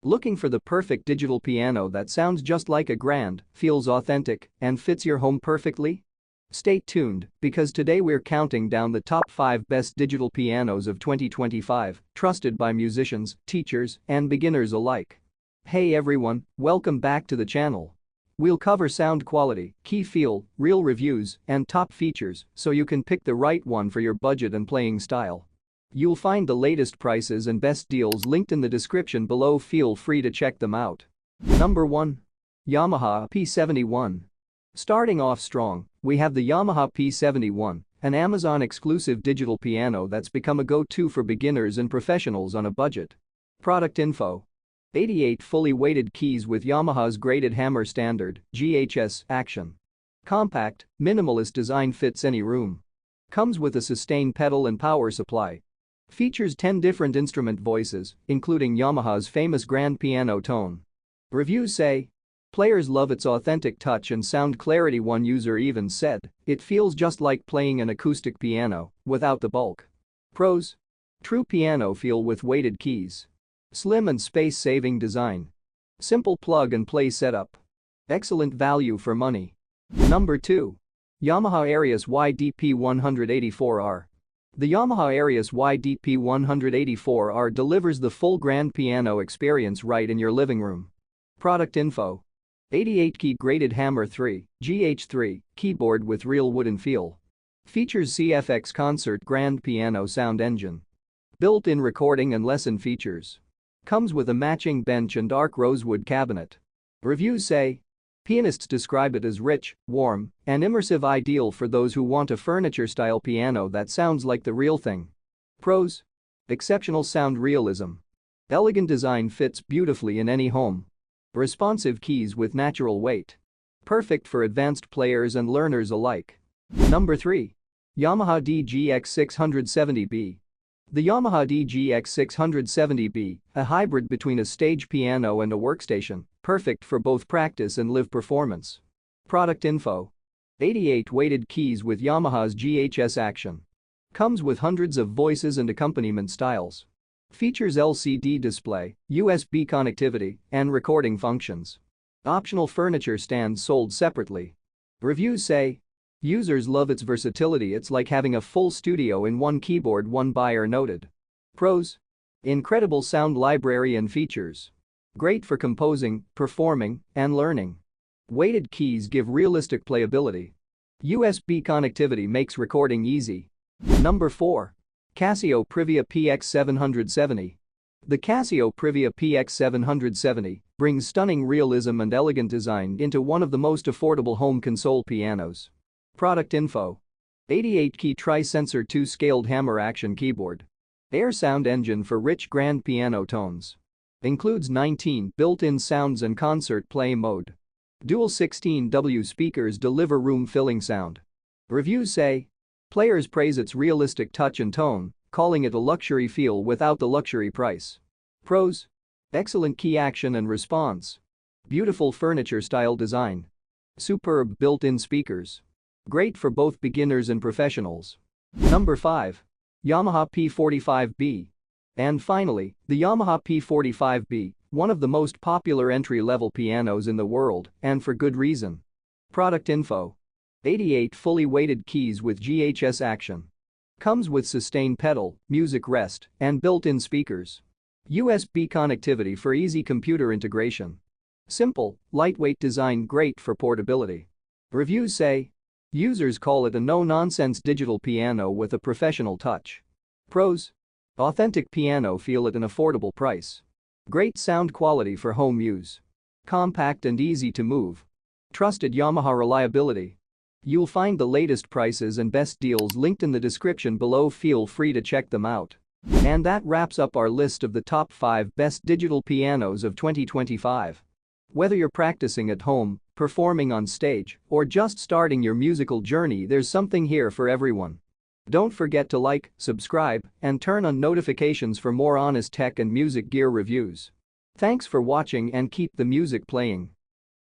Looking for the perfect digital piano that sounds just like a grand, feels authentic, and fits your home perfectly? Stay tuned, because today we're counting down the top 5 best digital pianos of 2025, trusted by musicians, teachers, and beginners alike. Hey everyone, welcome back to the channel. We'll cover sound quality, key feel, real reviews, and top features so you can pick the right one for your budget and playing style. You'll find the latest prices and best deals linked in the description below. Feel free to check them out. Number 1. Yamaha P71. Starting off strong, we have the Yamaha P71, an Amazon-exclusive digital piano that's become a go-to for beginners and professionals on a budget. Product info: 88 fully weighted keys with Yamaha's graded hammer standard, GHS, action. Compact, minimalist design, fits any room. Comes with a sustain pedal and power supply. Features 10 different instrument voices, including Yamaha's famous grand piano tone. Reviews say, players love its authentic touch and sound clarity. One user even said, it feels just like playing an acoustic piano, without the bulk. Pros: true piano feel with weighted keys. Slim and space-saving design. Simple plug-and-play setup. Excellent value for money. Number 2. Yamaha Arius YDP-184R. The Yamaha Arius YDP-184R delivers the full grand piano experience right in your living room. Product info: 88-key graded hammer 3, GH3, keyboard with real wooden feel. Features CFX Concert grand piano sound engine. Built-in recording and lesson features. Comes with a matching bench and dark rosewood cabinet. Reviews say, pianists describe it as rich, warm, and immersive, ideal for those who want a furniture-style piano that sounds like the real thing. Pros: exceptional sound realism. Elegant design, fits beautifully in any home. Responsive keys with natural weight. Perfect for advanced players and learners alike. Number 3. Yamaha DGX-670B. The Yamaha DGX-670B, a hybrid between a stage piano and a workstation, perfect for both practice and live performance. Product info: 88 weighted keys with Yamaha's GHS action. Comes with hundreds of voices and accompaniment styles. Features LCD display, USB connectivity, and recording functions. Optional furniture stands sold separately. Reviews say, users love its versatility. It's like having a full studio in one keyboard, one buyer noted. Pros: incredible sound library and features. Great for composing, performing, and learning. Weighted keys give realistic playability. USB connectivity makes recording easy. Number 4. Casio Privia PX770. The Casio Privia PX770 brings stunning realism and elegant design into one of the most affordable home console pianos. Product info: 88-key tri-sensor 2-scaled hammer action keyboard. Air sound engine for rich grand piano tones. Includes 19 built-in sounds and concert play mode. Dual 16W speakers deliver room-filling sound. Reviews say, players praise its realistic touch and tone, calling it a luxury feel without the luxury price. Pros: excellent key action and response. Beautiful furniture-style design. Superb built-in speakers. Great for both beginners and professionals. Number 5. Yamaha P45B. And finally, the Yamaha P45B, one of the most popular entry-level pianos in the world, and for good reason. Product info: 88 fully weighted keys with GHS action. Comes with sustain pedal, music rest, and built-in speakers. USB connectivity for easy computer integration. Simple, lightweight design, great for portability. Reviews say, users call it a no-nonsense digital piano with a professional touch. Pros: authentic piano feel at an affordable price. Great sound quality for home use. Compact and easy to move. Trusted Yamaha reliability. You'll find the latest prices and best deals linked in the description below. Feel free to check them out. And that wraps up our list of the top 5 best digital pianos of 2025. Whether you're practicing at home, performing on stage, or just starting your musical journey, there's something here for everyone. Don't forget to like, subscribe, and turn on notifications for more honest tech and music gear reviews. Thanks for watching, and keep the music playing.